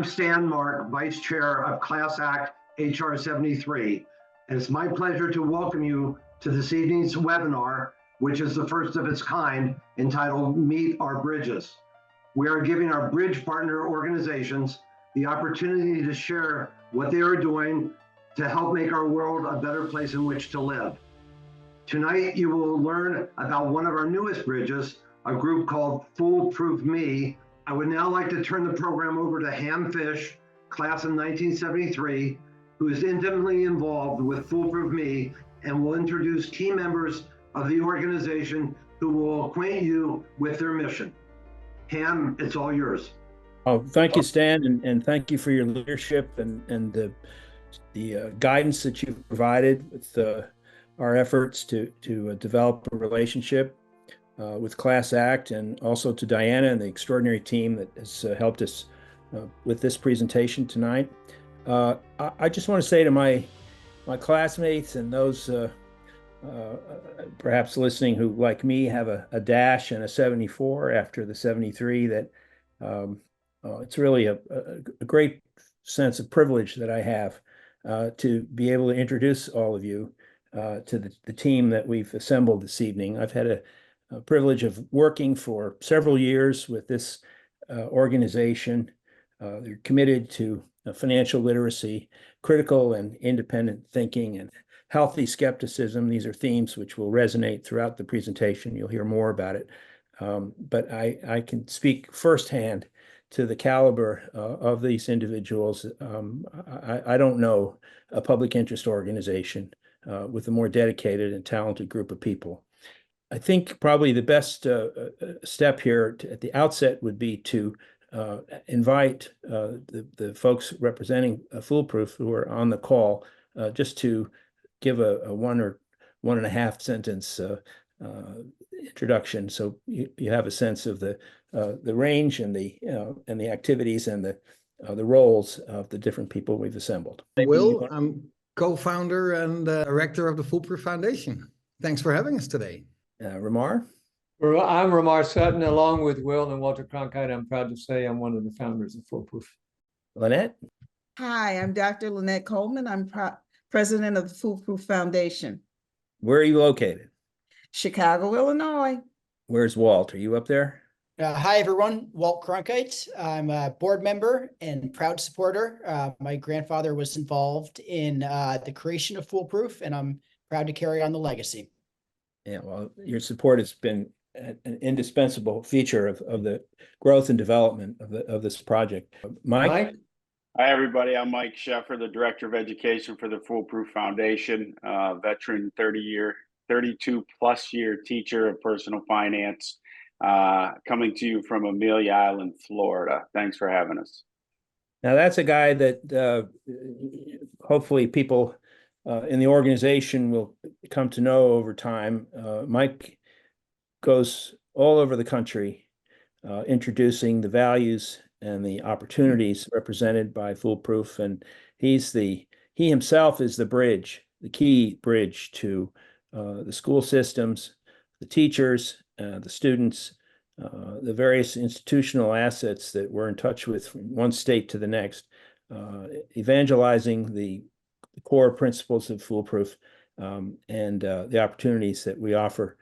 I'm Stan Mark, Vice Chair of ClassACT HR73. And it's my pleasure to welcome you to this evening's webinar, which is the first of its kind, entitled Meet Our Bridges. We are giving our bridge partner organizations the opportunity to share what they are doing to help make our world a better place in which to live. Tonight, you will learn about one of our newest bridges, a group called FoolProofMe. I would now like to turn the program over to Ham Fish, class of 1973, who is intimately involved with FoolProofMe and will introduce key members of the organization who will acquaint you with their mission. Ham, it's all yours. Oh, thank you, Stan, and thank you for your leadership and the guidance that you've provided with our efforts to develop a relationship with ClassACT, and also to Diana and the extraordinary team that has helped us with this presentation tonight. I just want to say to my classmates and those perhaps listening who, like me, have a dash and a 74 after the 73, that it's really a great sense of privilege that I have to be able to introduce all of you to the team that we've assembled this evening. I've had a privilege of working for several years with this organization. They're committed to financial literacy, critical and independent thinking, and healthy skepticism. These are themes which will resonate throughout the presentation. You'll hear more about it. But I can speak firsthand to the caliber of these individuals. I don't know a public interest organization with a more dedicated and talented group of people. I think probably the best step here at the outset would be to invite the folks representing Foolproof who are on the call just to give a 1 or 1.5 sentence introduction, so you have a sense of the range and the activities and the roles of the different people we've assembled. Will, I'm co-founder and director of the Foolproof Foundation. Thanks for having us today. Ramar? I'm Ramar Sutton, along with Will and Walter Cronkite. I'm proud to say I'm one of the founders of Foolproof. Lynette? Hi, I'm Dr. Lynette Coleman. I'm president of the Foolproof Foundation. Where are you located? Chicago, Illinois. Where's Walt? Are you up there? Hi, everyone. Walt Cronkite. I'm a board member and proud supporter. My grandfather was involved in the creation of Foolproof, and I'm proud to carry on the legacy. Yeah, well, your support has been an indispensable feature of the growth and development of this project. Mike? Hi, everybody. I'm Mike Sheffer, the Director of Education for the Foolproof Foundation, veteran 32-plus year teacher of personal finance, coming to you from Amelia Island, Florida. Thanks for having us. Now, that's a guy that hopefully people in the organization will come to know over time. Mike goes all over the country introducing the values and the opportunities represented by Foolproof, and he himself is the bridge, the key bridge to the school systems, the teachers, the students, the various institutional assets that we're in touch with from one state to the next, evangelizing the core principles of Foolproof and the opportunities that we offer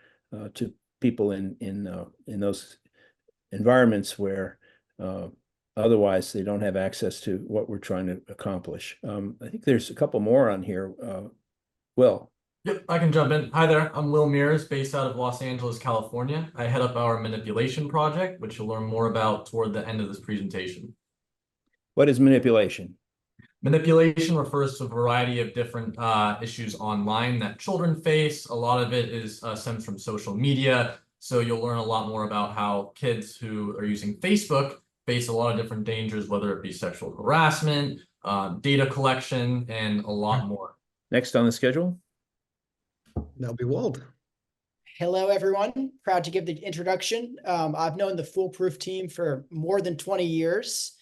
to people in those environments where otherwise they don't have access to what we're trying to accomplish. I think there's a couple more on here. Will? Yep, I can jump in. Hi there, I'm Will Mears, based out of Los Angeles, California. I head up our manipulation project, which you'll learn more about toward the end of this presentation. What is manipulation? Manipulation refers to a variety of different issues online that children face. A lot of it stems from social media. So you'll learn a lot more about how kids who are using Facebook face a lot of different dangers, whether it be sexual harassment, data collection, and a lot more. Next on the schedule? That'll be Walt. Hello, everyone. Proud to give the introduction. I've known the Foolproof team for more than 20 years.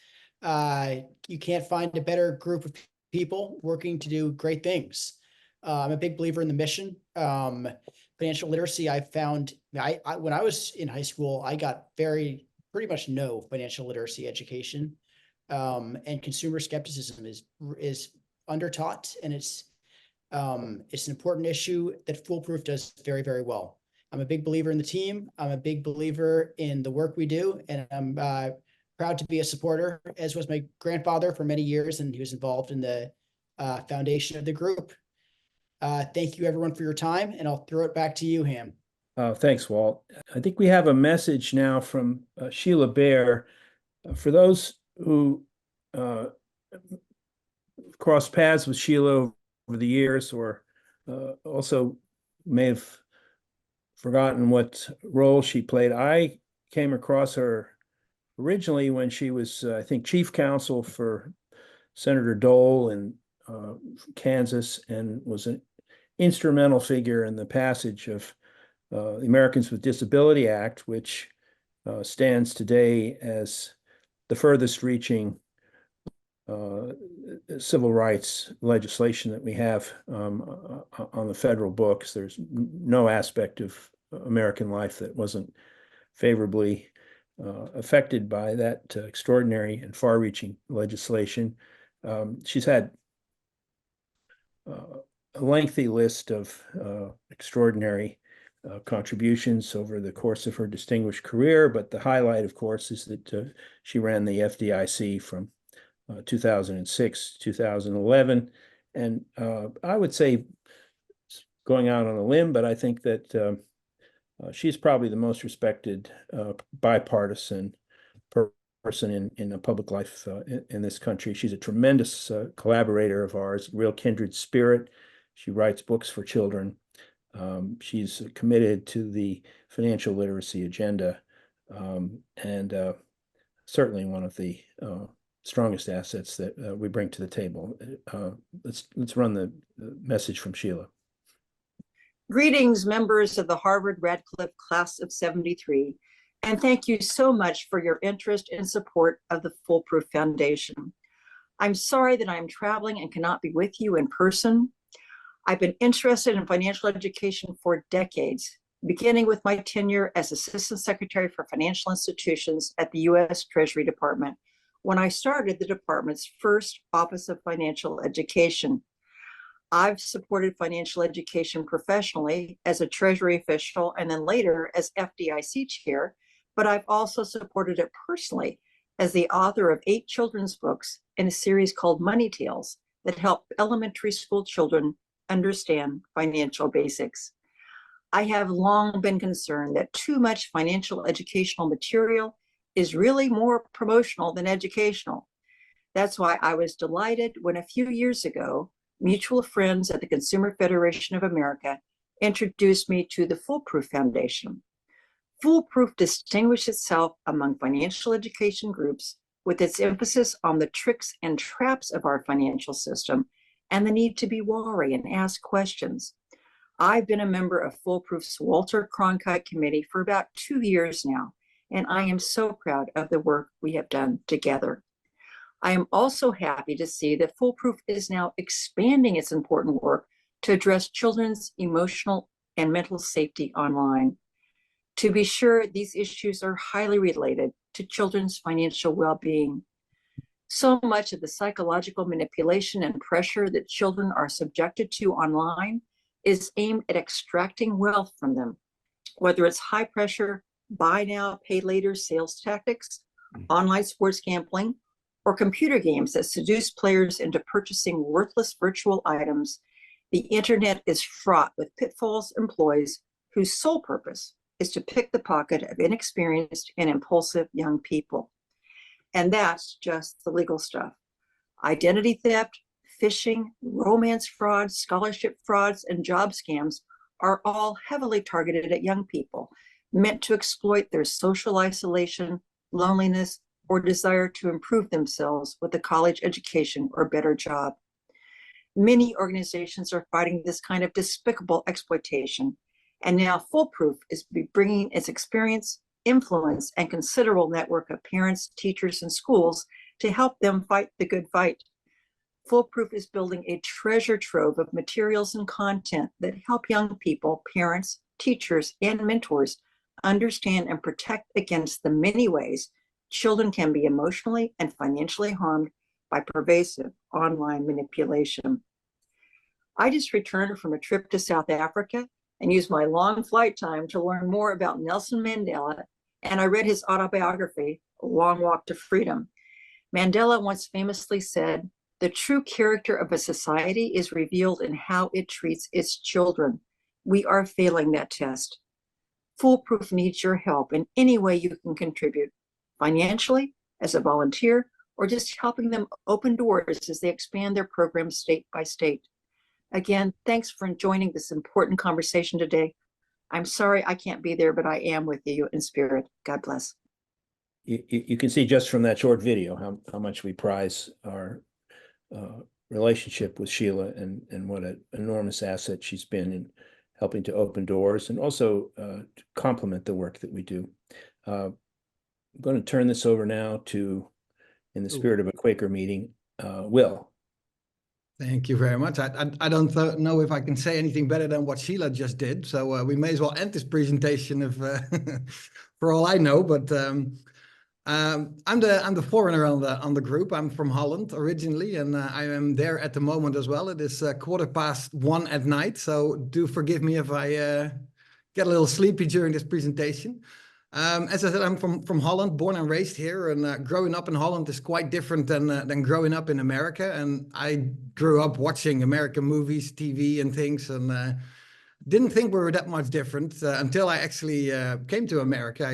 You can't find a better group of people working to do great things. I'm a big believer in the mission. Financial literacy, I found, when I was in high school, I got pretty much no financial literacy education. And consumer skepticism is undertaught, and it's an important issue that Foolproof does very, very well. I'm a big believer in the team. I'm a big believer in the work we do, and I'm proud to be a supporter, as was my grandfather for many years, and he was involved in the foundation of the group. Thank you, everyone, for your time, and I'll throw it back to you, Ham. Thanks, Walt. I think we have a message now from Sheila Bear. For those who crossed paths with Sheila over the years, or also may have forgotten what role she played, I came across her originally when she was, I think, chief counsel for Senator Dole in Kansas, and was an instrumental figure in the passage of the Americans with Disability Act, which stands today as the furthest reaching civil rights legislation that we have on the federal books. There's no aspect of American life that wasn't favorably affected by that extraordinary and far-reaching legislation. She's had a lengthy list of extraordinary contributions over the course of her distinguished career, but the highlight, of course, is that she ran the FDIC from 2006 to 2011. And I would say, going out on a limb, but I think that she's probably the most respected bipartisan person in the public life in this country. She's a tremendous collaborator of ours, real kindred spirit. She writes books for children. She's committed to the financial literacy agenda, and certainly one of the strongest assets that we bring to the table. Let's run the message from Sheila. Greetings, members of the Harvard Radcliffe Class of 73, and thank you so much for your interest and support of the Foolproof Foundation. I'm sorry that I'm traveling and cannot be with you in person. I've been interested in financial education for decades, beginning with my tenure as Assistant Secretary for Financial Institutions at the U.S. Treasury Department, when I started the department's first Office of Financial Education. I've supported financial education professionally as a Treasury official and then later as FDIC chair, but I've also supported it personally as the author of 8 children's books in a series called Money Tales that help elementary school children understand financial basics. I have long been concerned that too much financial educational material is really more promotional than educational. That's why I was delighted when a few years ago, mutual friends at the Consumer Federation of America introduced me to the Foolproof Foundation. Foolproof distinguished itself among financial education groups with its emphasis on the tricks and traps of our financial system and the need to be wary and ask questions. I've been a member of Foolproof's Walter Cronkite Committee for about 2 years now, and I am so proud of the work we have done together. I am also happy to see that Foolproof is now expanding its important work to address children's emotional and mental safety online. To be sure, these issues are highly related to children's financial well-being. So much of the psychological manipulation and pressure that children are subjected to online is aimed at extracting wealth from them, whether it's high pressure, buy now, pay later sales tactics, online sports gambling, or computer games that seduce players into purchasing worthless virtual items. The internet is fraught with pitfalls and ploys whose sole purpose is to pick the pocket of inexperienced and impulsive young people. And that's just the legal stuff. Identity theft, phishing, romance fraud, scholarship frauds, and job scams are all heavily targeted at young people, meant to exploit their social isolation, loneliness, or desire to improve themselves with a college education or better job. Many organizations are fighting this kind of despicable exploitation, and now Foolproof is bringing its experience, influence, and considerable network of parents, teachers, and schools to help them fight the good fight. Foolproof is building a treasure trove of materials and content that help young people, parents, teachers, and mentors understand and protect against the many ways children can be emotionally and financially harmed by pervasive online manipulation. I just returned from a trip to South Africa and used my long flight time to learn more about Nelson Mandela, and I read his autobiography, A Long Walk to Freedom. Mandela once famously said, "The true character of a society is revealed in how it treats its children. We are failing that test." Foolproof needs your help in any way you can contribute, financially, as a volunteer, or just helping them open doors as they expand their programs state by state. Again, thanks for joining this important conversation today. I'm sorry I can't be there, but I am with you in spirit. God bless. You can see just from that short video how much we prize our relationship with Sheila and what an enormous asset she's been in helping to open doors and also to complement the work that we do. I'm going to turn this over now to, in the spirit of a Quaker meeting, Will. Thank you very much. I don't know if I can say anything better than what Sheila just did. So we may as well end this presentation if, for all I know. But I'm the foreigner on the group. I'm from Holland originally, and I am there at the moment as well. It is 1:15 at night, so do forgive me if I get a little sleepy during this presentation. As I said, I'm from Holland, born and raised here, and growing up in Holland is quite different than growing up in America. And I grew up watching American movies, TV, and things, and didn't think we were that much different until I actually came to America.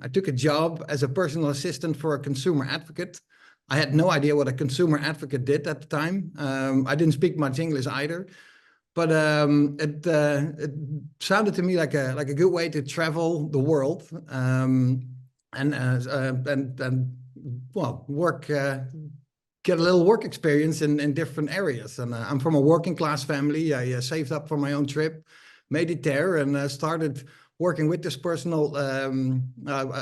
I took a job as a personal assistant for a consumer advocate. I had no idea what a consumer advocate did at the time. I didn't speak much English either. But it sounded to me like a good way to travel the world and well, work, get a little work experience in different areas. And I'm from a working class family. I saved up for my own trip, made it there, and started working with this personal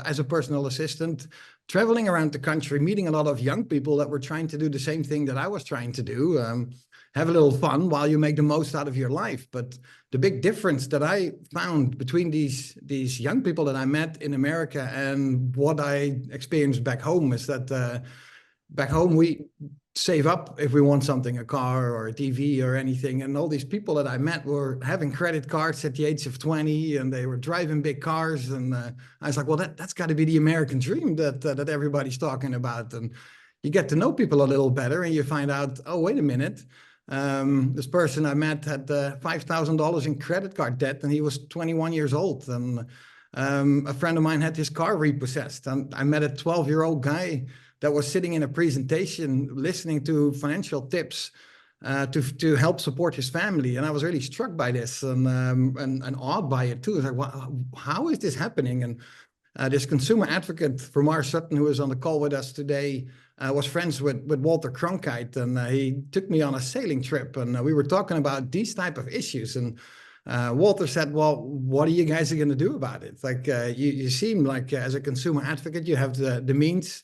as a personal assistant, traveling around the country, meeting a lot of young people that were trying to do the same thing that I was trying to do. Have a little fun while you make the most out of your life. But the big difference that I found between these young people that I met in America and what I experienced back home is that back home we save up if we want something, a car or a TV or anything. And all these people that I met were having credit cards at the age of 20, and they were driving big cars. And I was like, well, that's got to be the American dream that everybody's talking about. And you get to know people a little better, and you find out, oh, wait a minute. This person I met had $5,000 in credit card debt, and he was 21 years old. And a friend of mine had his car repossessed. And I met a 12-year-old guy that was sitting in a presentation listening to financial tips to help support his family. And I was really struck by this and awed by it too. I was like, wow, how is this happening? And this consumer advocate from our Sutton, who is on the call with us today, was friends with Walter Cronkite, and he took me on a sailing trip, and we were talking about these type of issues. And Walter said, well, what are you guys going to do about it? Like, you seem like as a consumer advocate, you have the means.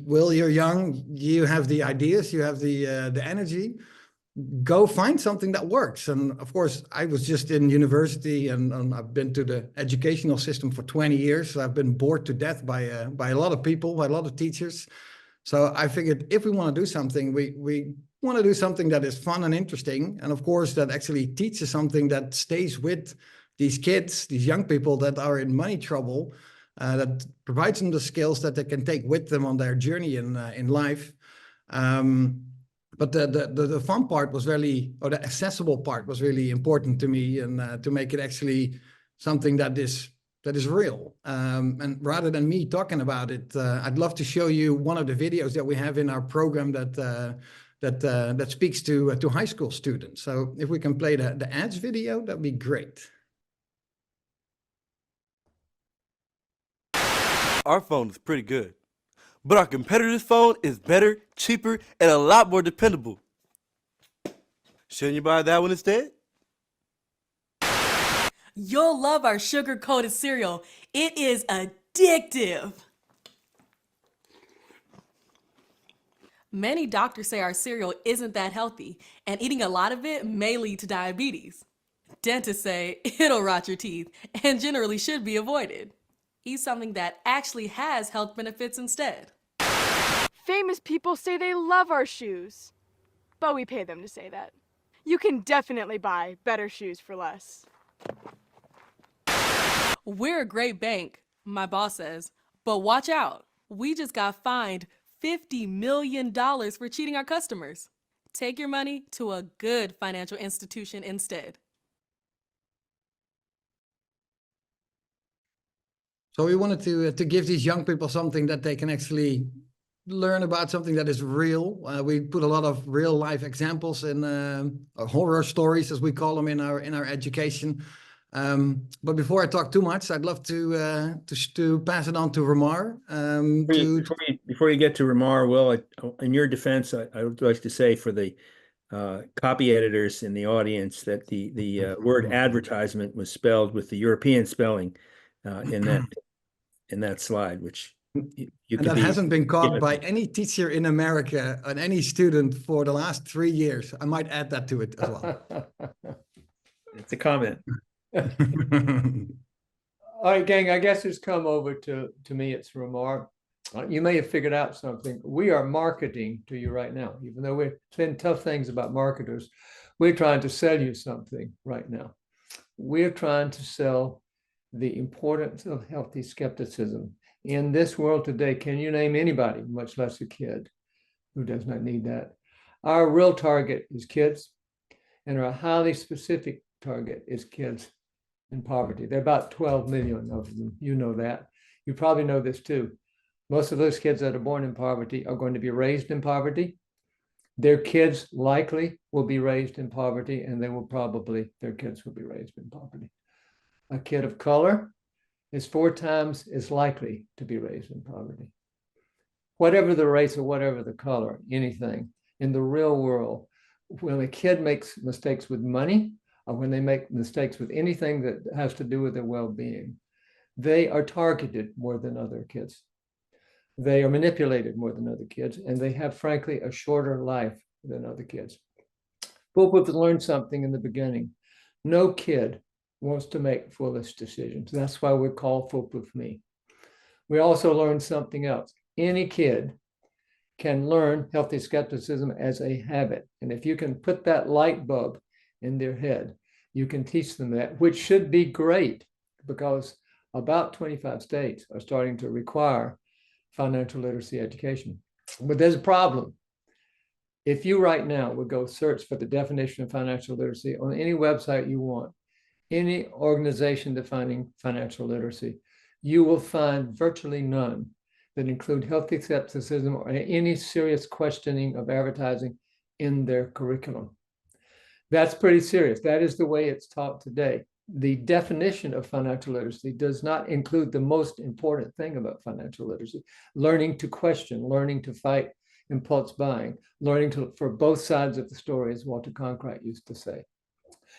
Will, you're young, you have the ideas, you have the energy. Go find something that works. And of course, I was just in university, and I've been to the educational system for 20 years. So I've been bored to death by a lot of people, by a lot of teachers. So I figured if we want to do something, we want to do something that is fun and interesting. And of course, that actually teaches something that stays with these kids, these young people that are in money trouble, that provides them the skills that they can take with them on their journey in life. But the fun part was really, or the accessible part was really important to me, and to make it actually something that is real. And rather than me talking about it, I'd love to show you one of the videos that we have in our program that speaks to high school students. So if we can play the ads video, that'd be great. Our phone is pretty good, but our competitor's phone is better, cheaper, and a lot more dependable. Shouldn't you buy that one instead? You'll love our sugar-coated cereal. It is addictive. Many doctors say our cereal isn't that healthy, and eating a lot of it may lead to diabetes. Dentists say it'll rot your teeth and generally should be avoided. Eat something that actually has health benefits instead. Famous people say they love our shoes, but we pay them to say that. You can definitely buy better shoes for less. We're a great bank, my boss says, but watch out. We just got fined $50 million for cheating our customers. Take your money to a good financial institution instead. So we wanted to give these young people something that they can actually learn about, something that is real. We put a lot of real life examples in horror stories, as we call them, in our education. But before I talk too much, I'd love to pass it on to Ramar. Before you get to Ramar, Will, in your defense, I would like to say for the copy editors in the audience that the word advertisement was spelled with the European spelling in that slide, which you and could that hasn't been caught by any teacher in America and any student for the last 3 years. I might add that to it as well. It's a comment. All right, gang, I guess it's come over to me. It's Ramar. You may have figured out something. We are marketing to you right now, even though we're saying tough things about marketers. We're trying to sell you something right now. We're trying to sell the importance of healthy skepticism. In this world today, can you name anybody, much less a kid, who does not need that? Our real target is kids, and our highly specific target is kids in poverty. There are about 12 million of them. You know that. You probably know this too. Most of those kids that are born in poverty are going to be raised in poverty. Their kids likely will be raised in poverty, and their kids will be raised in poverty. A kid of color is 4 times as likely to be raised in poverty. Whatever the race or whatever the color, anything, in the real world, when a kid makes mistakes with money, or when they make mistakes with anything that has to do with their well-being, they are targeted more than other kids. They are manipulated more than other kids, and they have, frankly, a shorter life than other kids. FoolProof learned something in the beginning. No kid wants to make foolish decisions. That's why we're called FoolProofMe. We also learned something else. Any kid can learn healthy skepticism as a habit. And if you can put that light bulb in their head, you can teach them that, which should be great, because about 25 states are starting to require financial literacy education. But there's a problem. If you right now would go search for the definition of financial literacy on any website you want, any organization defining financial literacy, you will find virtually none that include healthy skepticism or any serious questioning of advertising in their curriculum. That's pretty serious. That is the way it's taught today. The definition of financial literacy does not include the most important thing about financial literacy: learning to question, learning to fight impulse buying, learning for both sides of the story, as Walter Cronkite used to say.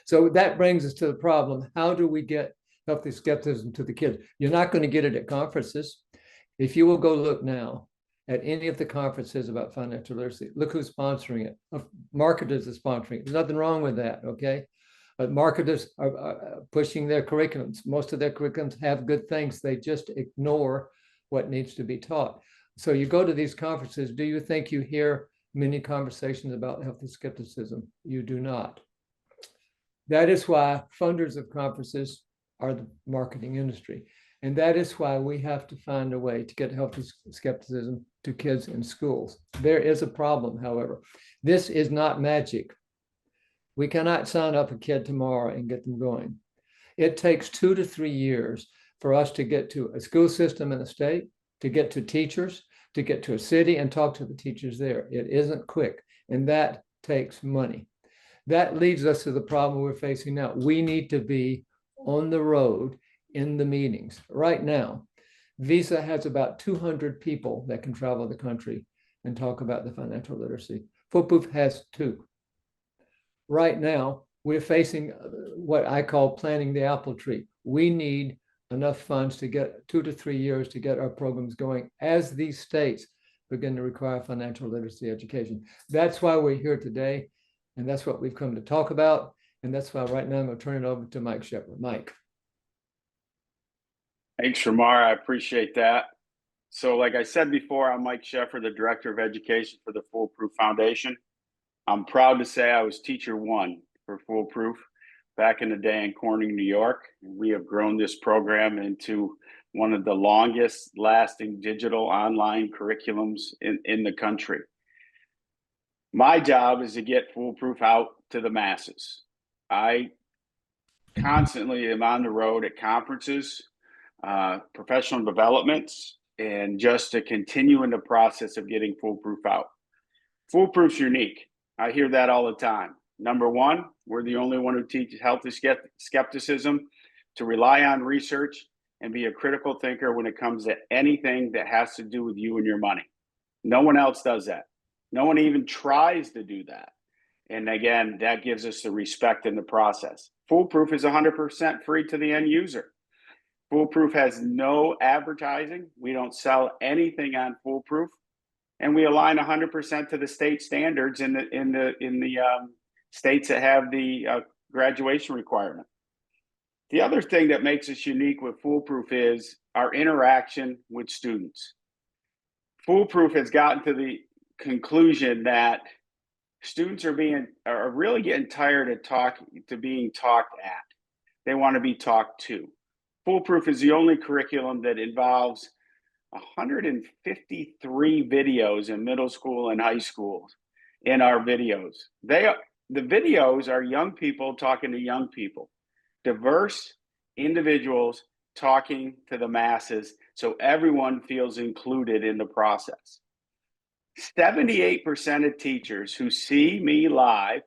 So that brings us to the problem. How do we get healthy skepticism to the kids? You're not going to get it at conferences. If you will go look now at any of the conferences about financial literacy, look who's sponsoring it. Marketers are sponsoring it. There's nothing wrong with that, okay? But marketers are pushing their curriculums. Most of their curriculums have good things. They just ignore what needs to be taught. So you go to these conferences, do you think you hear many conversations about healthy skepticism? You do not. That is why funders of conferences are the marketing industry. And that is why we have to find a way to get healthy skepticism to kids in schools. There is a problem, however. This is not magic. We cannot sign up a kid tomorrow and get them going. It takes 2 to 3 years for us to get to a school system in a state, to get to teachers, to get to a city and talk to the teachers there. It isn't quick, and that takes money. That leads us to the problem we're facing now. We need to be on the road in the meetings. Right now, Visa has about 200 people that can travel the country and talk about the financial literacy. FoolProof has 2. Right now, we're facing what I call planting the apple tree. We need enough funds to get 2 to 3 years to get our programs going as these states begin to require financial literacy education. That's why we're here today, and that's what we've come to talk about. And that's why right now I'm going to turn it over to Mike Shepard. Mike. Thanks, Ramar. I appreciate that. So like I said before, I'm Mike Sheffer, the Director of Education for the Foolproof Foundation. I'm proud to say I was teacher one for Foolproof back in the day in Corning, New York. We have grown this program into one of the longest lasting digital online curriculums in the country. My job is to get Foolproof out to the masses. I constantly am on the road at conferences, professional developments, and just to continue in the process of getting Foolproof out. Foolproof's unique. I hear that all the time. Number one, we're the only one who teaches healthy skepticism, to rely on research and be a critical thinker when it comes to anything that has to do with you and your money. No one else does that. No one even tries to do that. And again, that gives us the respect in the process. Foolproof is 100% free to the end user. Foolproof has no advertising. We don't sell anything on Foolproof, and we align 100% to the state standards in the states that have the graduation requirement. The other thing that makes us unique with Foolproof is our interaction with students. Foolproof has gotten to the conclusion that students are really getting tired of being talked at. They want to be talked to. Foolproof is the only curriculum that involves 153 videos in middle school and high school in our videos. The videos are young people talking to young people, diverse individuals talking to the masses, so everyone feels included in the process. 78% of teachers who see me live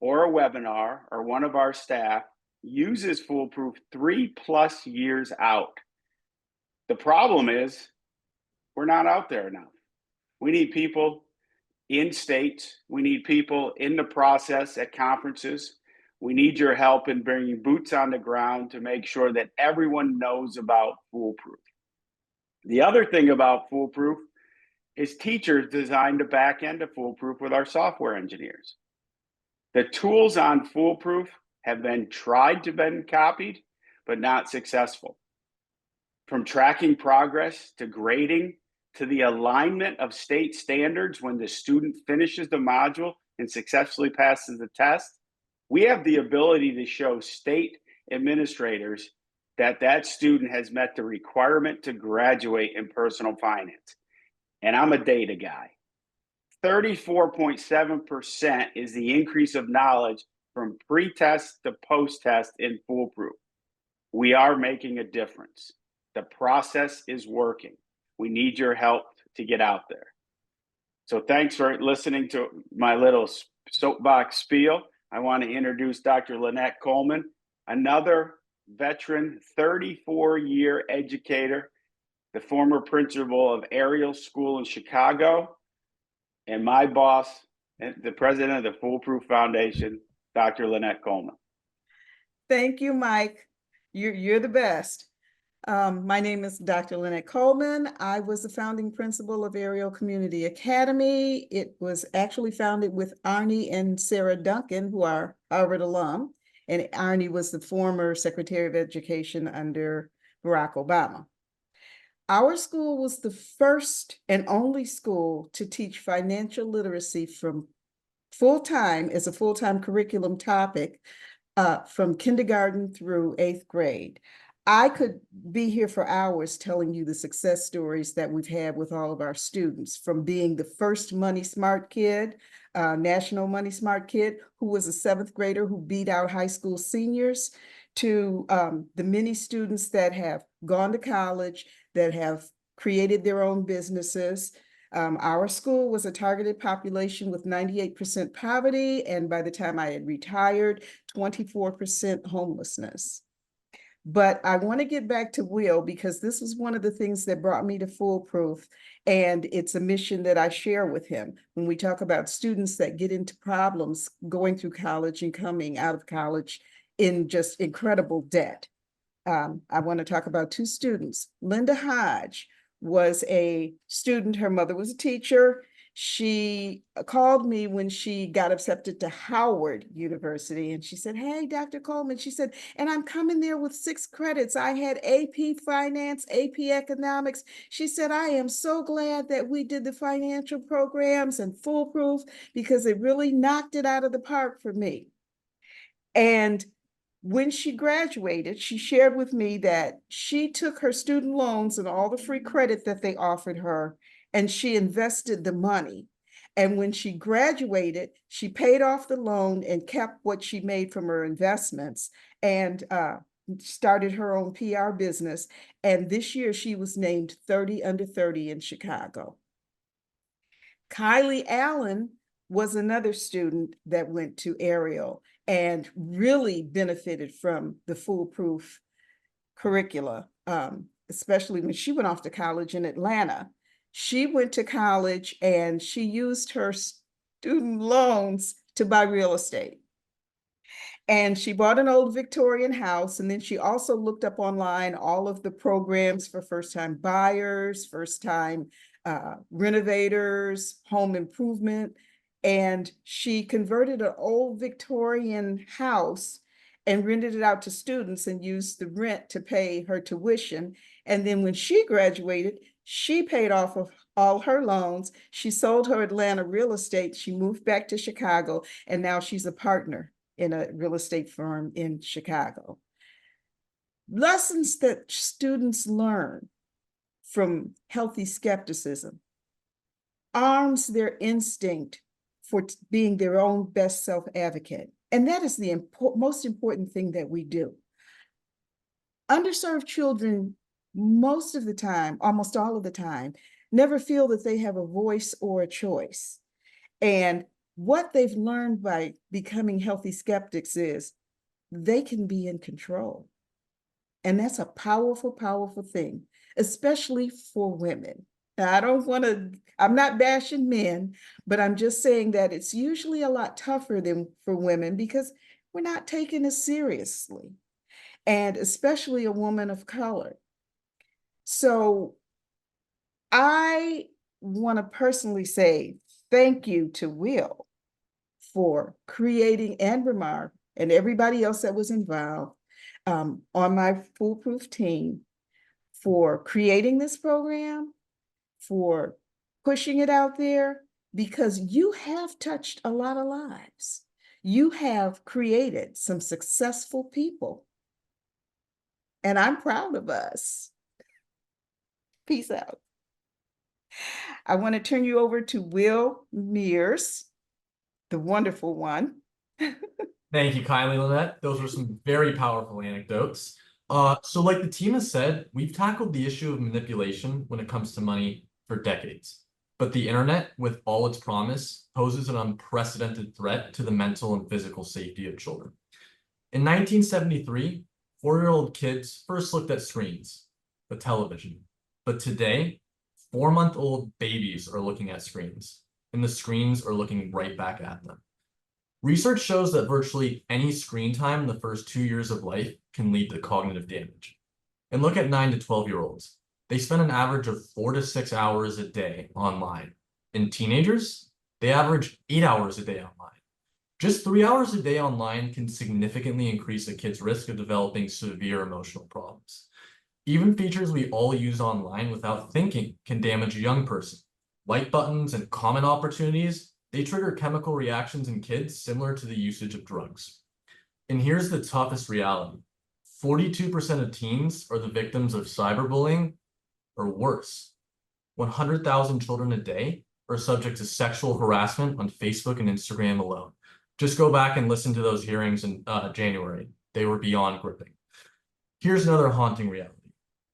or a webinar or one of our staff uses Foolproof 3+ years out. The problem is we're not out there enough. We need people in states. We need people in the process at conferences. We need your help in bringing boots on the ground to make sure that everyone knows about Foolproof. The other thing about Foolproof is teachers designed the back end of Foolproof with our software engineers. The tools on Foolproof have been tried to be copied, but not successful. From tracking progress to grading to the alignment of state standards when the student finishes the module and successfully passes the test, we have the ability to show state administrators that that student has met the requirement to graduate in personal finance. And I'm a data guy. 34.7% is the increase of knowledge from pre-test to post-test in Foolproof. We are making a difference. The process is working. We need your help to get out there. So thanks for listening to my little soapbox spiel. I want to introduce Dr. Lynette Coleman, another veteran, 34-year educator, the former principal of Ariel School in Chicago, and my boss, the president of the Foolproof Foundation, Dr. Lynette Coleman. Thank you, Mike. You're the best. My name is Dr. Lynette Coleman. I was the founding principal of Ariel Community Academy. It was actually founded with Arnie and Sarah Duncan, who are Harvard alum, and Arnie was the former Secretary of Education under Barack Obama. Our school was the first and only school to teach financial literacy from full-time as a full-time curriculum topic from kindergarten through 8th grade. I could be here for hours telling you the success stories that we've had with all of our students, from being the first Money Smart kid, National Money Smart kid, who was a 7th grader who beat out high school seniors, to the many students that have gone to college, that have created their own businesses. Our school was a targeted population with 98% poverty, and by the time I had retired, 24% homelessness. But I want to get back to Will, because this was one of the things that brought me to Foolproof, and it's a mission that I share with him. When we talk about students that get into problems going through college and coming out of college in just incredible debt. I want to talk about 2 students. Linda Hodge was a student, her mother was a teacher, She called me when she got accepted to Howard University, and she said, "Hey, Dr. Coleman," she said, "and I'm coming there with 6 credits. I had AP Finance, AP Economics." She said, "I am so glad that we did the financial programs and Foolproof because it really knocked it out of the park for me." And when she graduated, she shared with me that she took her student loans and all the free credit that they offered her, and she invested the money. And when she graduated, she paid off the loan and kept what she made from her investments and started her own PR business. And this year she was named 30 under 30 in Chicago. Kylie Allen was another student that went to Ariel and really benefited from the Foolproof curricula, especially when she went off to college in Atlanta. She went to college and she used her student loans to buy real estate. And she bought an old Victorian house, and then she also looked up online all of the programs for first-time buyers, first-time renovators, home improvement, and she converted an old Victorian house and rented it out to students and used the rent to pay her tuition. And then when she graduated, she paid off of all her loans. She sold her Atlanta real estate. She moved back to Chicago, and now she's a partner in a real estate firm in Chicago. Lessons that students learn from healthy skepticism arms their instinct for being their own best self-advocate. And that is the most important thing that we do. Underserved children, most of the time, almost all of the time, never feel that they have a voice or a choice. And what they've learned by becoming healthy skeptics is they can be in control. And that's a powerful, powerful thing, especially for women. Now, I'm not bashing men, but I'm just saying that it's usually a lot tougher than for women because we're not taken as seriously, and especially a woman of color. So I want to personally say thank you to Will for creating, and Ramar and everybody else that was involved on my Foolproof team, for creating this program, for pushing it out there, because you have touched a lot of lives. You have created some successful people. And I'm proud of us. Peace out. I want to turn you over to Will Mears, the wonderful one. Thank you, Kylie Lynette. Those were some very powerful anecdotes. So like the team has said, we've tackled the issue of manipulation when it comes to money for decades. But the internet, with all its promise, poses an unprecedented threat to the mental and physical safety of children. In 1973, 4-year-old kids first looked at screens, the television. But today, 4-month-old babies are looking at screens, and the screens are looking right back at them. Research shows that virtually any screen time in the first 2 years of life can lead to cognitive damage. And look at 9 to 12-year-olds. They spend an average of 4 to 6 hours a day online. In teenagers, they average 8 hours a day online. Just 3 hours a day online can significantly increase a kid's risk of developing severe emotional problems. Even features we all use online without thinking can damage a young person. Like buttons and comment opportunities, they trigger chemical reactions in kids similar to the usage of drugs. And here's the toughest reality. 42% of teens are the victims of cyberbullying or worse. 100,000 children a day are subject to sexual harassment on Facebook and Instagram alone. Just go back and listen to those hearings in January. They were beyond gripping. Here's another haunting reality.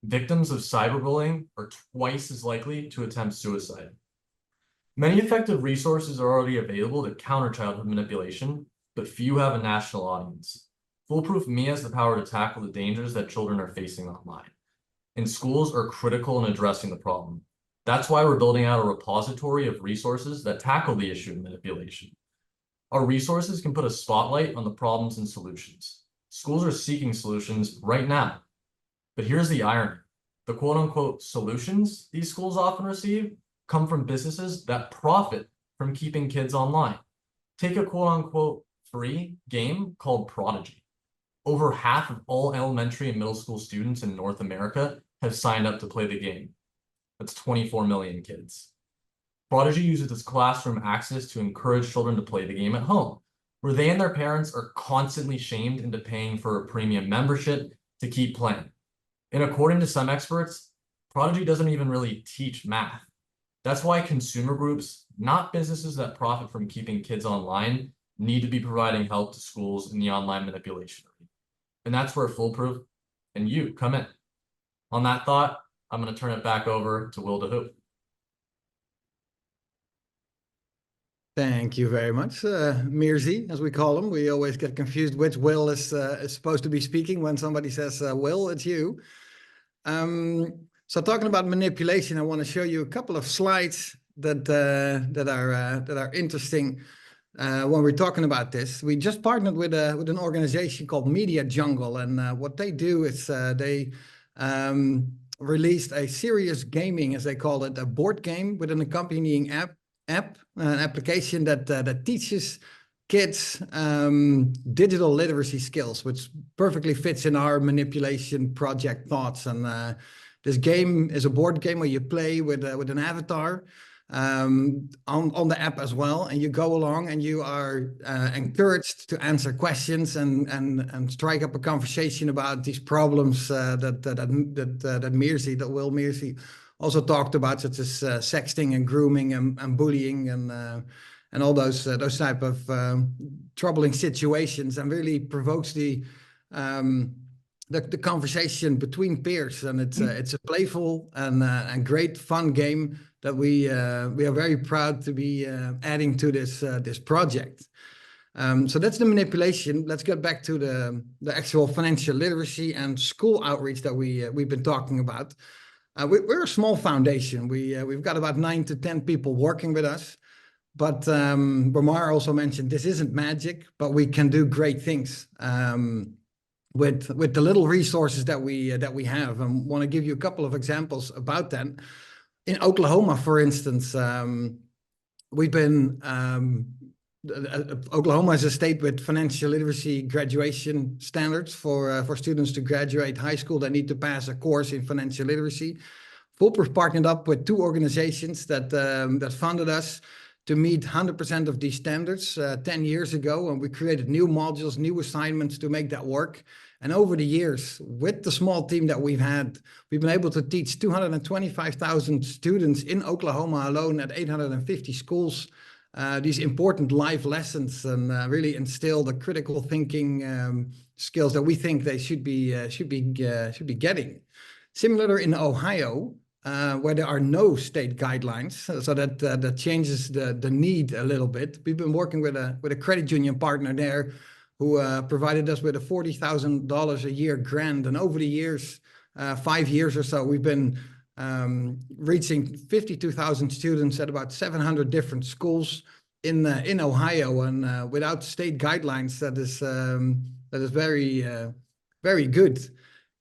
Victims of cyberbullying are twice as likely to attempt suicide. Many effective resources are already available to counter childhood manipulation, but few have a national audience. FoolProofMe has the power to tackle the dangers that children are facing online. And schools are critical in addressing the problem. That's why we're building out a repository of resources that tackle the issue of manipulation. Our resources can put a spotlight on the problems and solutions. Schools are seeking solutions right now. But here's the irony. The quote-unquote solutions these schools often receive come from businesses that profit from keeping kids online. Take a quote unquote free game called Prodigy. Over half of all elementary and middle school students in North America have signed up to play the game. That's 24 million kids. Prodigy uses its classroom access to encourage children to play the game at home, where they and their parents are constantly shamed into paying for a premium membership to keep playing. And according to some experts, Prodigy doesn't even really teach math. That's why consumer groups, not businesses that profit from keeping kids online, need to be providing help to schools in the online manipulation arena. And that's where Foolproof and you come in. On that thought, I'm going to turn it back over to Will DeHoop. Thank you very much, Mirzi, as we call him. We always get confused which Will is supposed to be speaking when somebody says, Will, it's you. So talking about manipulation, I want to show you a couple of slides that are interesting when we're talking about this. We just partnered with an organization called Media Jungle, and what they do is they released a serious gaming, as they call it, a board game with an accompanying app, an application that teaches kids digital literacy skills, which perfectly fits in our manipulation project thoughts. And this game is a board game where you play with an avatar on the app as well, and you go along and you are encouraged to answer questions and strike up a conversation about these problems that Will Mirzi also talked about, such as sexting and grooming and bullying and all those type of troubling situations, and really provokes the conversation between peers. And it's a playful and great fun game that we are very proud to be adding to this project. So that's the manipulation. Let's get back to the actual financial literacy and school outreach that we've been talking about. We're a small foundation. We've got about 9 to 10 people working with us. But Bamar also mentioned this isn't magic, but we can do great things with the little resources that we have. And want to give you a couple of examples about that. In Oklahoma, for instance, we've been Oklahoma is a state with financial literacy graduation standards for students to graduate high school. They need to pass a course in financial literacy. Foolproof partnered up with 2 organizations that funded us to meet 100% of these standards 10 years ago, and we created new modules, new assignments to make that work. And over the years, with the small team that we've had, we've been able to teach 225,000 students in Oklahoma alone at 850 schools these important life lessons, and really instill the critical thinking skills that we think they should be getting. Similar in Ohio, where there are no state guidelines, so that changes the need a little bit. We've been working with a credit union partner there who provided us with a $40,000 a year grant, and over the years, 5 years or so, we've been reaching 52,000 students at about 700 different schools in Ohio, and without state guidelines, that is very good.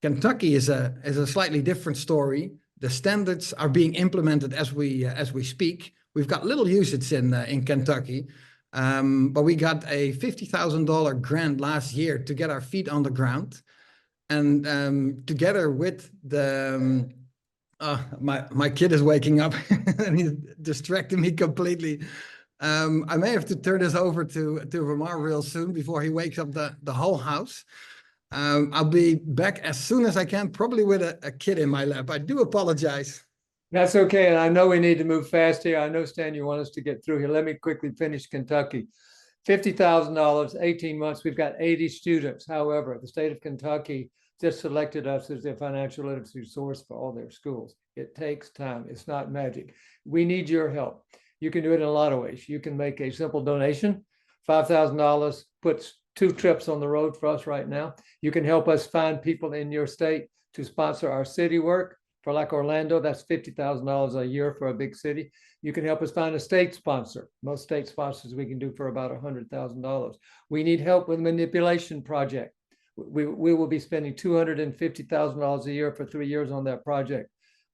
Kentucky is a slightly different story. The standards are being implemented as we speak. We've got little usage in Kentucky, but we got a $50,000 grant last year to get our feet on the ground, and together with the my kid is waking up and he's distracting me completely. I may have to turn this over to Ramar real soon before he wakes up the whole house. I'll be back as soon as I can, probably with a kid in my lap. I do apologize. That's okay. And I know we need to move fast here. I know, Stan, you want us to get through here. Let me quickly finish Kentucky. $50,000, 18 months. We've got 80 students. However, the state of Kentucky just selected us as their financial literacy source for all their schools. It takes time. It's not magic. We need your help. You can do it in a lot of ways. You can make a simple donation. $5,000 puts 2 trips on the road for us right now. You can help us find people in your state to sponsor our city work. For like Orlando, that's $50,000 a year for a big city. You can help us find a state sponsor. Most state sponsors we can do for about $100,000. We need help with manipulation project. We will be spending $250,000 a year for 3 years on that project.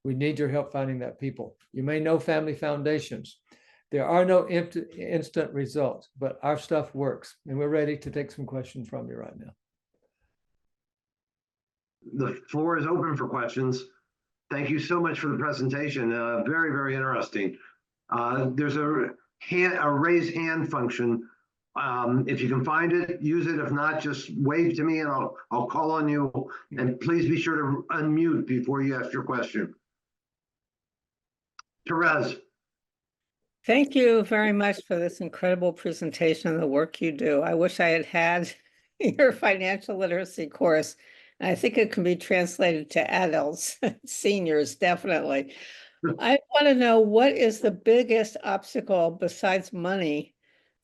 We need your help finding that people. You may know family foundations. There are no instant results, but our stuff works, and we're ready to take some questions from you right now. The floor is open for questions. Thank you so much for the presentation. Very, very interesting. There's a raise hand function. If you can find it, use it. If not, just wave to me and I'll call on you. And please be sure to unmute before you ask your question. Therese. Thank you very much for this incredible presentation and the work you do. I wish I had your financial literacy course. I think it can be translated to adults, seniors, definitely. I want to know, what is the biggest obstacle besides money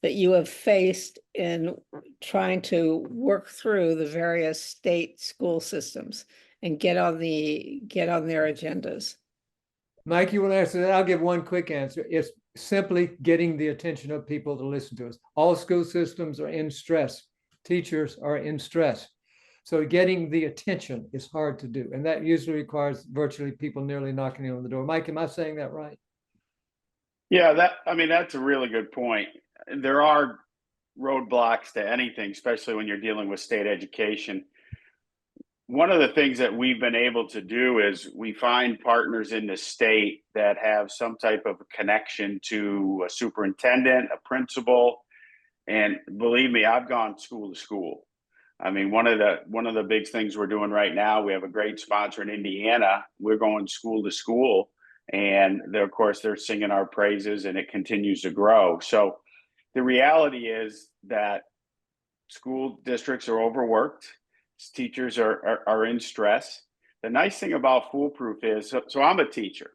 that you have faced in trying to work through the various state school systems and get on their agendas? Mike, you want to answer that? I'll give one quick answer. It's simply getting the attention of people to listen to us. All school systems are in stress. Teachers are in stress. So getting the attention is hard to do. And that usually requires virtually people nearly knocking on the door. Mike, am I saying that right? Yeah, that's a really good point. There are roadblocks to anything, especially when you're dealing with state education. One of the things that we've been able to do is we find partners in the state that have some type of connection to a superintendent, a principal. And believe me, I've gone school to school. I mean, one of the big things we're doing right now, we have a great sponsor in Indiana. We're going school to school, and of course they're singing our praises, and it continues to grow. So the reality is that school districts are overworked. Teachers are in stress. The nice thing about Foolproof is, so I'm a teacher.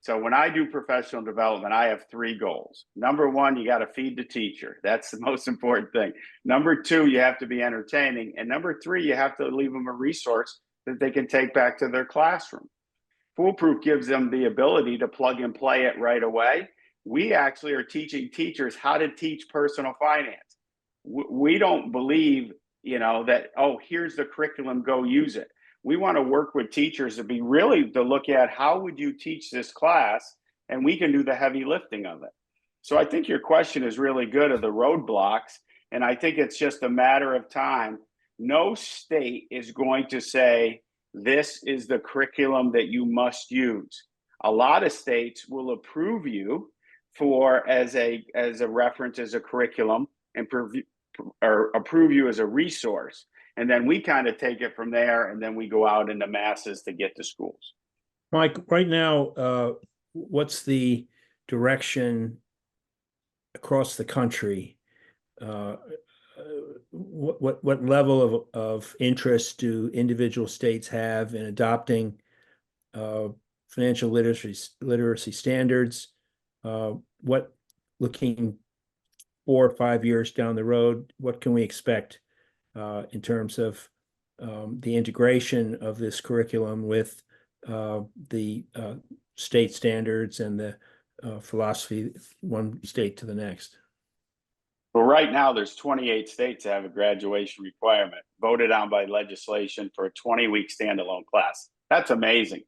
So when I do professional development, I have 3 goals. Number 1, you got to feed the teacher. That's the most important thing. Number 2, you have to be entertaining. And number 3, you have to leave them a resource that they can take back to their classroom. Foolproof gives them the ability to plug and play it right away. We actually are teaching teachers how to teach personal finance. We don't believe, that, oh, here's the curriculum, go use it. We want to work with teachers to look at how would you teach this class, and we can do the heavy lifting of it. So I think your question is really good of the roadblocks, and I think it's just a matter of time. No state is going to say, this is the curriculum that you must use. A lot of states will approve you as a reference, as a curriculum, and approve you as a resource. And then we kind of take it from there, and then we go out in the masses to get to schools. Mike, right now, what's the direction across the country? What level of interest do individual states have in adopting financial literacy standards? What, looking 4 or 5 years down the road, what can we expect in terms of the integration of this curriculum with the state standards and the philosophy one state to the next? Well, right now there's 28 states that have a graduation requirement voted on by legislation for a 20-week standalone class. That's amazing.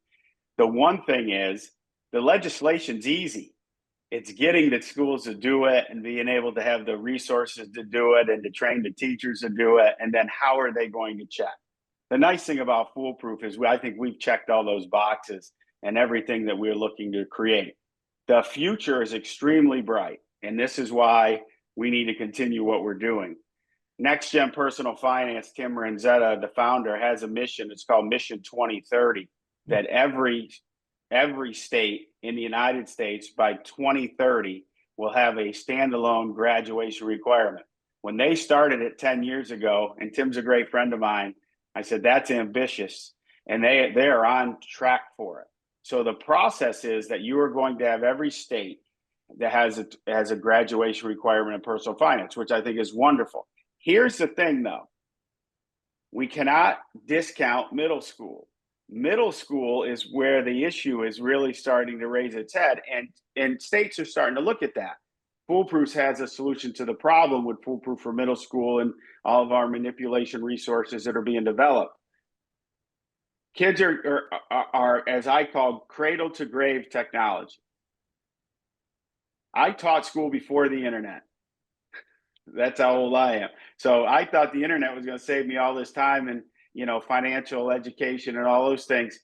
The one thing is, the legislation's easy. It's getting the schools to do it and being able to have the resources to do it and to train the teachers to do it. And then how are they going to check? The nice thing about Foolproof is I think we've checked all those boxes and everything that we're looking to create. The future is extremely bright. And this is why we need to continue what we're doing. Next Gen Personal Finance, Tim Ranzetta, the founder, has a mission. It's called Mission 2030, that every state in the United States by 2030 will have a standalone graduation requirement. When they started it 10 years ago, and Tim's a great friend of mine, I said, that's ambitious. And they are on track for it. So the process is that you are going to have every state that has a graduation requirement in personal finance, which I think is wonderful. Here's the thing, though. We cannot discount middle school. Middle school is where the issue is really starting to raise its head, and states are starting to look at that. Foolproof has a solution to the problem with Foolproof for middle school and all of our manipulation resources that are being developed. kids are, as I call, cradle to grave technology. I taught school before the internet. That's how old I am. So I thought the internet was going to save me all this time and, you know, financial education and all those things.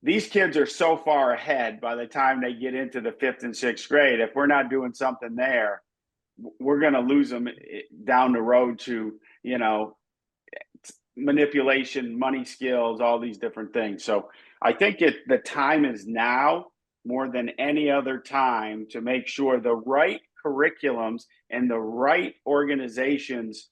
These kids are so far ahead by the time they get into the 5th and 6th grade. If we're not doing something there, we're going to lose them down the road to, you know, manipulation, money skills, all these different things. So I think the time is now more than any other time to make sure the right curriculums and the right organizations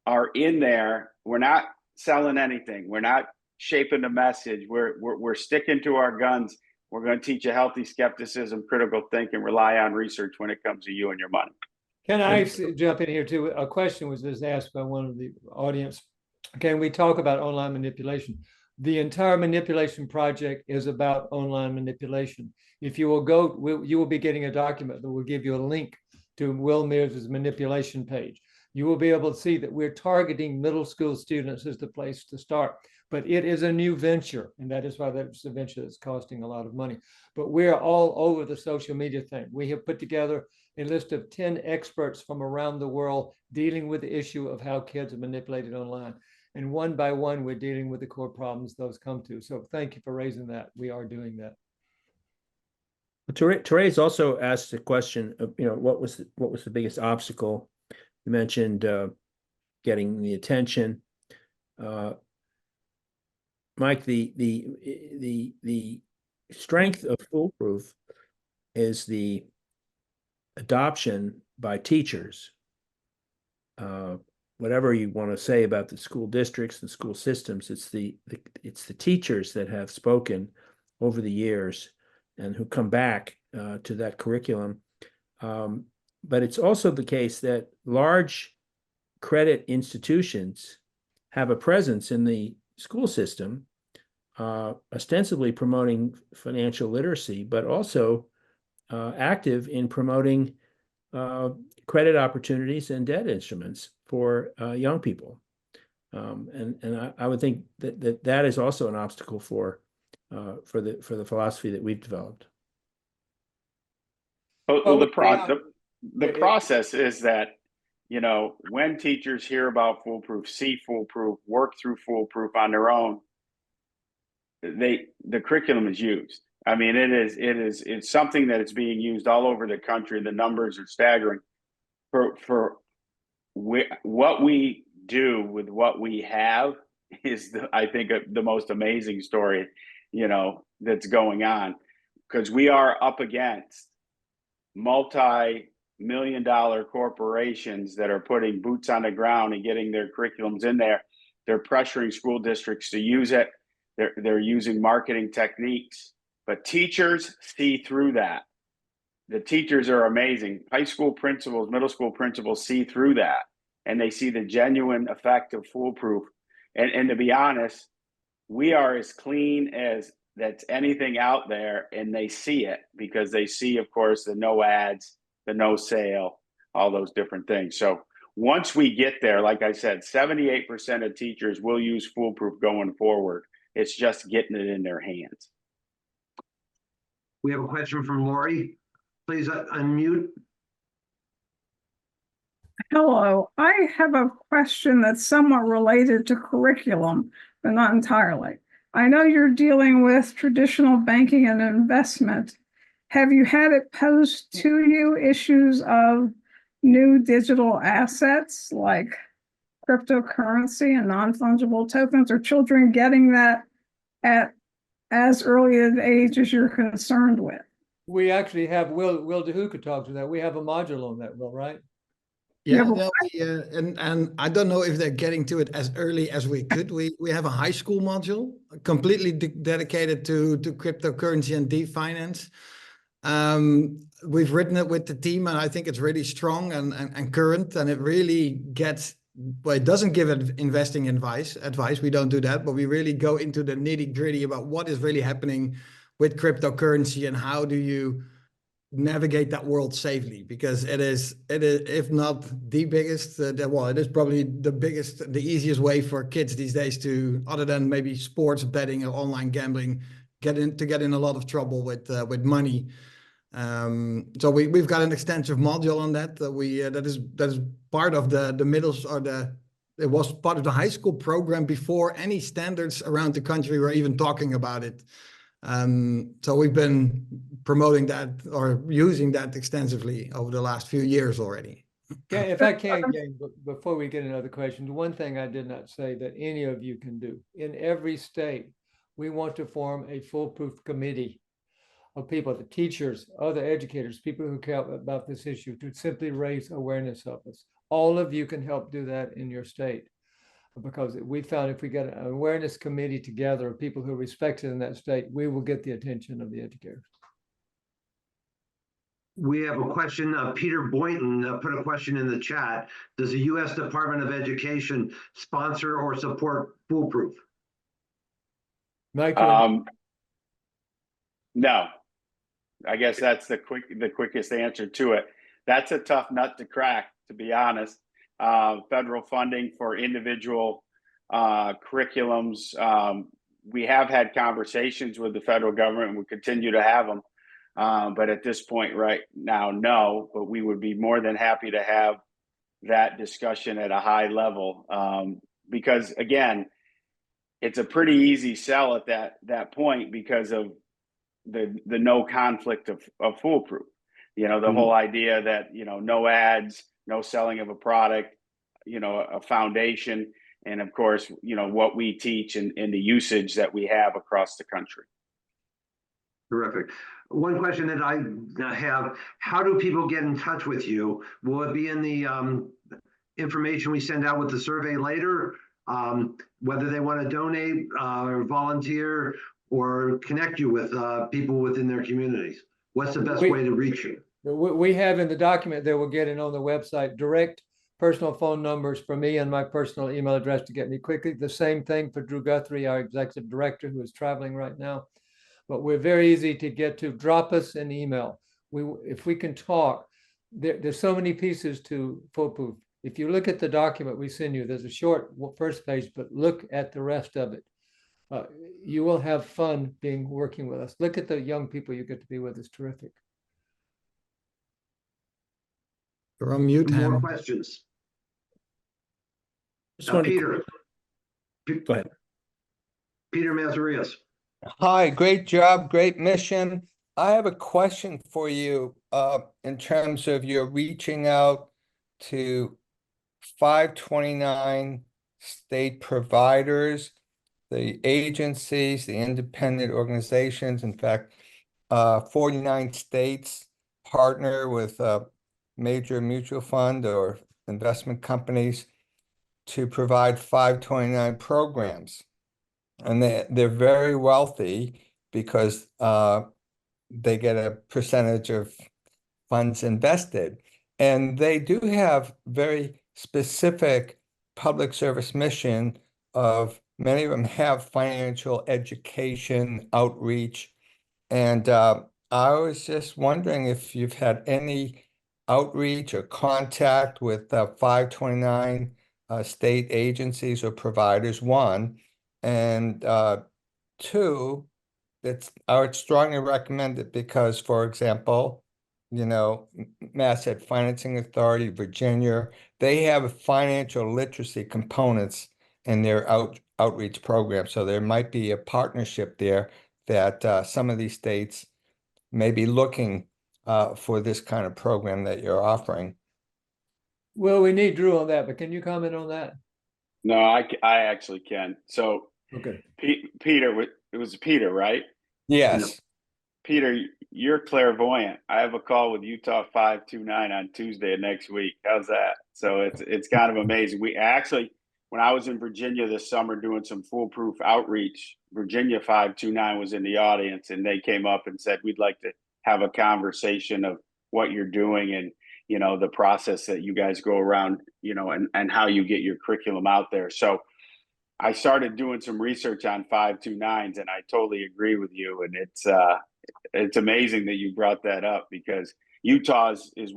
are in there. We're not selling anything. We're not shaping the message. We're sticking to our guns. We're going to teach a healthy skepticism, critical thinking, rely on research when it comes to you and your money. Can I jump in here too? A question was just asked by one of the audience. Can we talk about online manipulation? The entire manipulation project is about online manipulation. If you will go, you will be getting a document that will give you a link to Will Mears' manipulation page. You will be able to see that we're targeting middle school students as the place to start. But it is a new venture, and that is why that's a venture that's costing a lot of money. But we're all over the social media thing. We have put together a list of 10 experts from around the world dealing with the issue of how kids are manipulated online. And one by one, we're dealing with the core problems those come to. So thank you for raising that. We are doing that. Therese also asked the question of, you know, what was the biggest obstacle? You mentioned getting the attention. Mike, the strength of Foolproof is the adoption by teachers. Whatever you want to say about the school districts and school systems, it's the teachers that have spoken over the years and who come back to that curriculum. But it's also the case that large credit institutions have a presence in the school system, ostensibly promoting financial literacy, but also active in promoting credit opportunities and debt instruments for young people. And I would think that is also an obstacle for the philosophy that we've developed. Well, the process is that, you know, when teachers hear about Foolproof, see Foolproof, work through Foolproof on their own, the curriculum is used. I mean, it's something that is being used all over the country. The numbers are staggering. For what we do with what we have is, I think, the most amazing story, you know, that's going on, because we are up against multi-million-dollar corporations that are putting boots on the ground and getting their curriculums in there. They're pressuring school districts to use it. They're using marketing techniques, but teachers see through that. The teachers are amazing. High school principals, middle school principals see through that, and they see the genuine effect of Foolproof. And to be honest, we are as clean as that's anything out there, and they see it because they see, of course, the no ads, the no sale, all those different things. So once we get there, like I said, 78% of teachers will use Foolproof going forward. It's just getting it in their hands. We have a question from Lori. Please unmute. Hello, I have a question that's somewhat related to curriculum, but not entirely. I know you're dealing with traditional banking and investment. Have you had it posed to you issues of new digital assets like cryptocurrency and non-fungible tokens? Are children getting that at as early an age as you're concerned with? We actually have Will DeHoo could talk to that. We have a module on that, Will, right? Yeah, no, and I don't know if they're getting to it as early as we could. We have a high school module completely dedicated to cryptocurrency and deep finance. We've written it with the team, and I think it's really strong and current, and it really gets, well, it doesn't give investing advice. We don't do that, but we really go into the nitty gritty about what is really happening with cryptocurrency and how do you navigate that world safely, because it is if not the biggest, well, it is probably the biggest, the easiest way for kids these days to, other than maybe sports betting or online gambling, get in a lot of trouble with money. So we've got an extensive module on that that is part of the middles, or it was part of the high school program before any standards around the country were even talking about it. So we've been promoting that or using that extensively over the last few years already. Yeah, if I can, Jane, before we get another question, the one thing I did not say that any of you can do, in every state, we want to form a foolproof committee of people, the teachers, other educators, people who care about this issue, to simply raise awareness of us. All of you can help do that in your state, because we found if we get an awareness committee together of people who are respected in that state, we will get the attention of the educators. We have a question. Peter Boynton put a question in the chat. Does the U.S. Department of Education sponsor or support Foolproof? Michael? No. I guess that's the quickest answer to it. That's a tough nut to crack, to be honest. Federal funding for individual curriculums. We have had conversations with the federal government, and we continue to have them. But at this point right now, no, but we would be more than happy to have that discussion at a high level. Because again, it's a pretty easy sell at that point because of the no conflict of Foolproof. You know, the whole idea that, you know, no ads, no selling of a product, you know, a foundation, and of course, you know, what we teach and the usage that we have across the country. Terrific. One question that I have, how do people get in touch with you? Will it be in the information we send out with the survey later? Whether they want to donate or volunteer or connect you with people within their communities? What's the best way to reach you? We have in the document that we'll get it on the website, direct personal phone numbers for me and my personal email address to get me quickly. The same thing for Drew Guthrie, our executive director, who is traveling right now. But we're very easy to get to. Drop us an email. If we can talk, there's so many pieces to Foolproof. If you look at the document we send you, there's a short first page, but look at the rest of it. You will have fun working with us. Look at the young people you get to be with. It's terrific. You're on mute. More questions? Peter. Go ahead. Peter Mazarias. Hi, great job, great mission. I have a question for you in terms of your reaching out to 529 state providers, the agencies, the independent organizations. In fact, 49 states partner with a major mutual fund or investment companies to provide 529 programs. And they're very wealthy because they get a percentage of funds invested. And they do have very specific public service mission of, many of them have financial education outreach. And I was just wondering if you've had any outreach or contact with 529 state agencies or providers, one. And two, I would strongly recommend it because, for example, you know, Mass Financing Authority, Virginia, they have financial literacy components in their outreach program. So there might be a partnership there that some of these states may be looking for this kind of program that you're offering. Well, we need Drew on that, but can you comment on that? No, I actually can. So, okay, Peter, it was Peter, right? Yes. Peter, you're clairvoyant. I have a call with Utah 529 on Tuesday of next week. How's that? So it's kind of amazing. We actually, when I was in Virginia this summer doing some foolproof outreach, Virginia 529 was in the audience, and they came up and said, we'd like to have a conversation of what you're doing and, you know, the process that you guys go around, you know, and how you get your curriculum out there. So I started doing some research on 529s, and I totally agree with you. And it's amazing that you brought that up, because Utah's is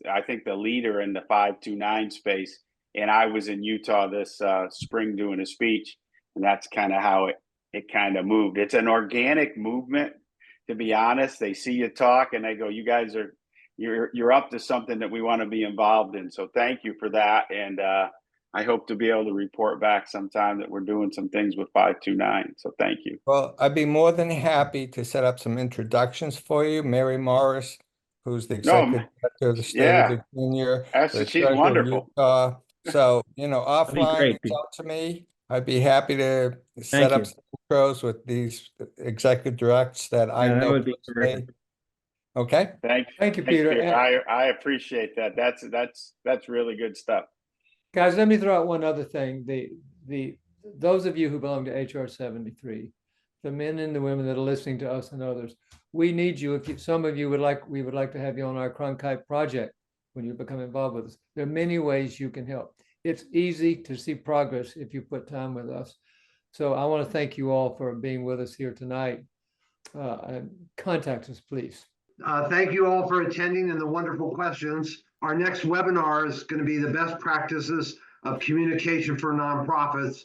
I think the leader in the 529 space. And I was in Utah this spring doing a speech, and that's kind of how it kind of moved. It's an organic movement, to be honest. They see you talk and they go, you guys you're up to something that we want to be involved in. So thank you for that. And I hope to be able to report back sometime that we're doing some things with 529. So thank you. Well, I'd be more than happy to set up some introductions for you. Mary Morris, who's the executive director of the state of Virginia. She's wonderful. Utah. So, you know, That'd be offline, great. reach out to me. I'd be happy to set up some intros with these executive directs that I Yeah, that know would be personally. terrific. Okay. Thank you, Thank you, Peter. I appreciate that. That's really good stuff. Guys, let me throw out one other thing. Those of you who belong to HR 73, the men and the women that are listening to us and others, we need you. Some of you we would like to have you on our Cronkite project when you become involved with us. There are many ways you can help. It's easy to see progress if you put time with us. So I want to thank you all for being with us here tonight. Contact us, please. Thank you all for attending and the wonderful questions. Our next webinar is going to be the best practices of communication for nonprofits,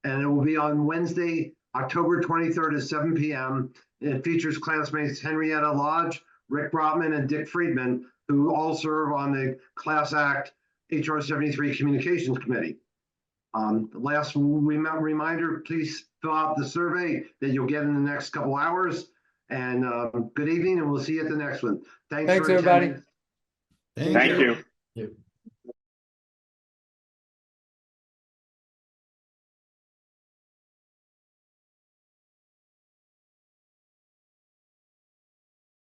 and it will be on Wednesday, October 23rd at 7 p.m. It features classmates Henrietta Lodge, Rick Brotman, and Dick Friedman, who all serve on the ClassACT HR73 Communications Committee. Last reminder, please fill out the survey that you'll get in the next couple hours. And good evening, and we'll see you at the next one. Thanks everybody. Thank you.